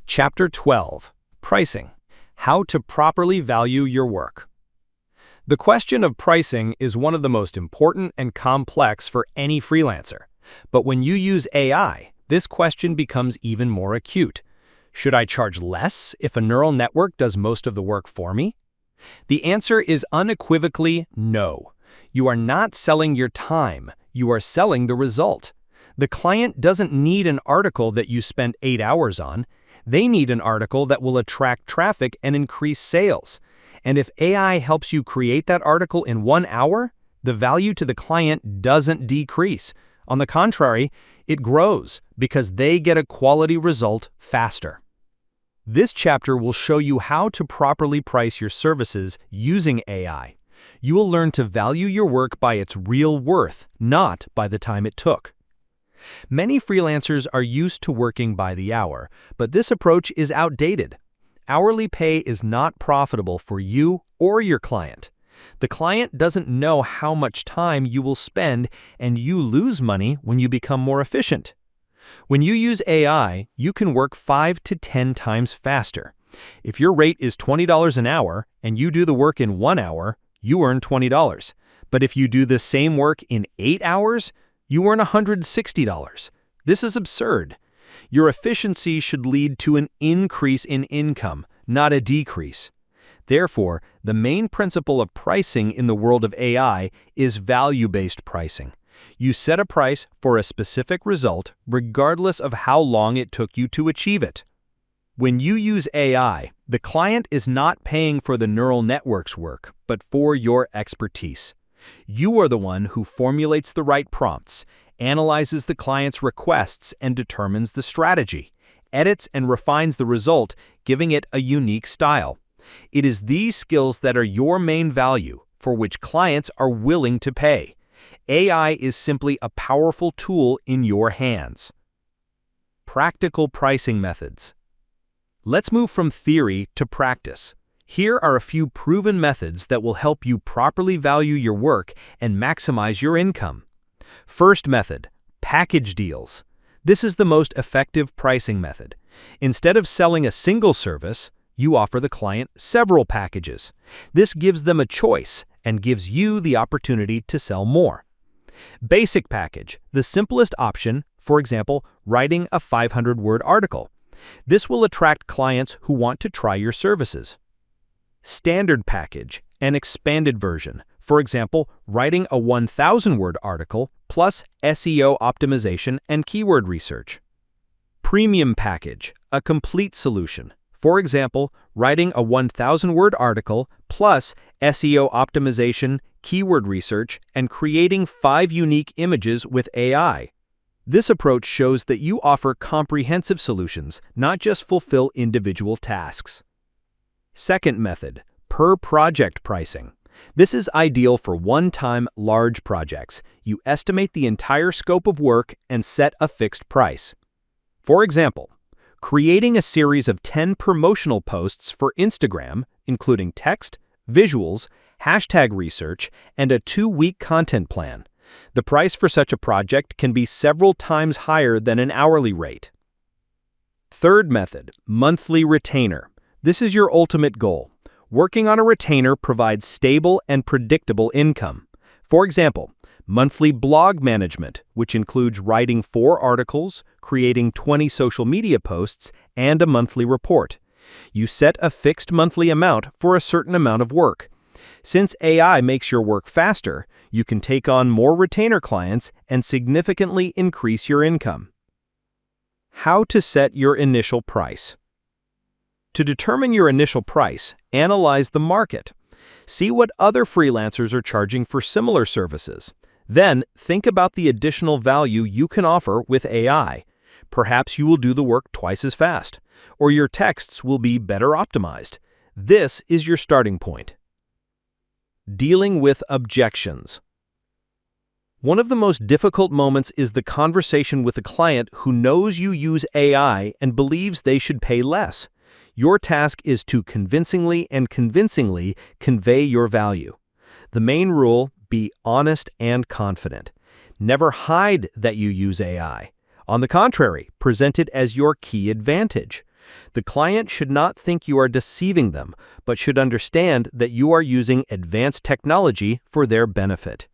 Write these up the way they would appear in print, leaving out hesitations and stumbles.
Chapter 12. Pricing. How to properly value your work. The question of pricing is one of the most important and complex for any freelancer. But when you use AI, this question becomes even more acute. Should I charge less if a neural network does most of the work for me? The answer is unequivocally no. You are not selling your time, you are selling the result. The client doesn't need an article that you spent 8 hours on. They need an article that will attract traffic and increase sales. And if AI helps you create that article in 1 hour, the value to the client doesn't decrease. On the contrary, it grows because they get a quality result faster. This chapter will show you how to properly price your services using AI. You will learn to value your work by its real worth, not by the time it took. Many freelancers are used to working by the hour, but this approach is outdated. Hourly pay is not profitable for you or your client. The client doesn't know how much time you will spend, and you lose money when you become more efficient. When you use AI, you can work 5 to 10 times faster. If your rate is $20 an hour and you do the work in 1 hour, you earn $20. But if you do the same work in 8 hours, you earn $160. This is absurd. Your efficiency should lead to an increase in income, not a decrease. Therefore, the main principle of pricing in the world of AI is value-based pricing. You set a price for a specific result regardless of how long it took you to achieve it. When you use AI, the client is not paying for the neural network's work, but for your expertise. You are the one who formulates the right prompts, analyzes the client's requests and determines the strategy, edits and refines the result, giving it a unique style. It is these skills that are your main value, for which clients are willing to pay. AI is simply a powerful tool in your hands. Practical pricing methods. Let's move from theory to practice. Here are a few proven methods that will help you properly value your work and maximize your income. First method, package deals. This is the most effective pricing method. Instead of selling a single service, you offer the client several packages. This gives them a choice and gives you the opportunity to sell more. Basic package, the simplest option, for example, writing a 500-word article. This will attract clients who want to try your services. Standard package, an expanded version. For example, writing a 1,000-word article plus SEO optimization and keyword research. Premium package, a complete solution. For example, writing a 1,000-word article plus SEO optimization, keyword research, and creating 5 unique images with AI. This approach shows that you offer comprehensive solutions, not just fulfill individual tasks. Second method, per-project pricing. This is ideal for one-time large projects. You estimate the entire scope of work and set a fixed price. For example, creating a series of 10 promotional posts for Instagram, including text, visuals, hashtag research, and a 2-week content plan. The price for such a project can be several times higher than an hourly rate. Third method, monthly retainer. This is your ultimate goal. Working on a retainer provides stable and predictable income. For example, monthly blog management, which includes writing 4 articles, creating 20 social media posts, and a monthly report. You set a fixed monthly amount for a certain amount of work. Since AI makes your work faster, you can take on more retainer clients and significantly increase your income. How to set your initial price. To determine your initial price, analyze the market. See what other freelancers are charging for similar services. Then, think about the additional value you can offer with AI. Perhaps you will do the work twice as fast, or your texts will be better optimized. This is your starting point. Dealing with objections. One of the most difficult moments is the conversation with a client who knows you use AI and believes they should pay less. Your task is to convincingly convey your value. The main rule, be honest and confident. Never hide that you use AI. On the contrary, present it as your key advantage. The client should not think you are deceiving them, but should understand that you are using advanced technology for their benefit.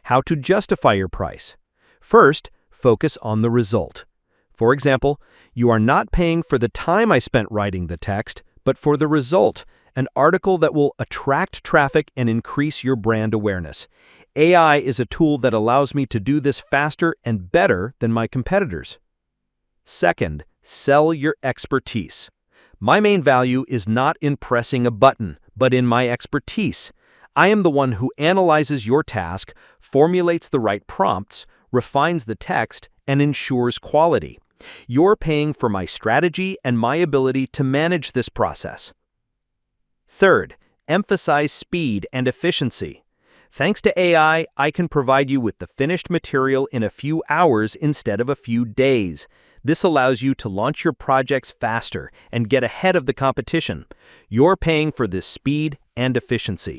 How to justify your price. First, focus on the result. For example, you are not paying for the time I spent writing the text, but for the result, an article that will attract traffic and increase your brand awareness. AI is a tool that allows me to do this faster and better than my competitors. Second, sell your expertise. My main value is not in pressing a button, but in my expertise. I am the one who analyzes your task, formulates the right prompts, refines the text, and ensures quality. You're paying for my strategy and my ability to manage this process. Third, emphasize speed and efficiency. Thanks to AI, I can provide you with the finished material in a few hours instead of a few days. This allows you to launch your projects faster and get ahead of the competition. You're paying for this speed and efficiency.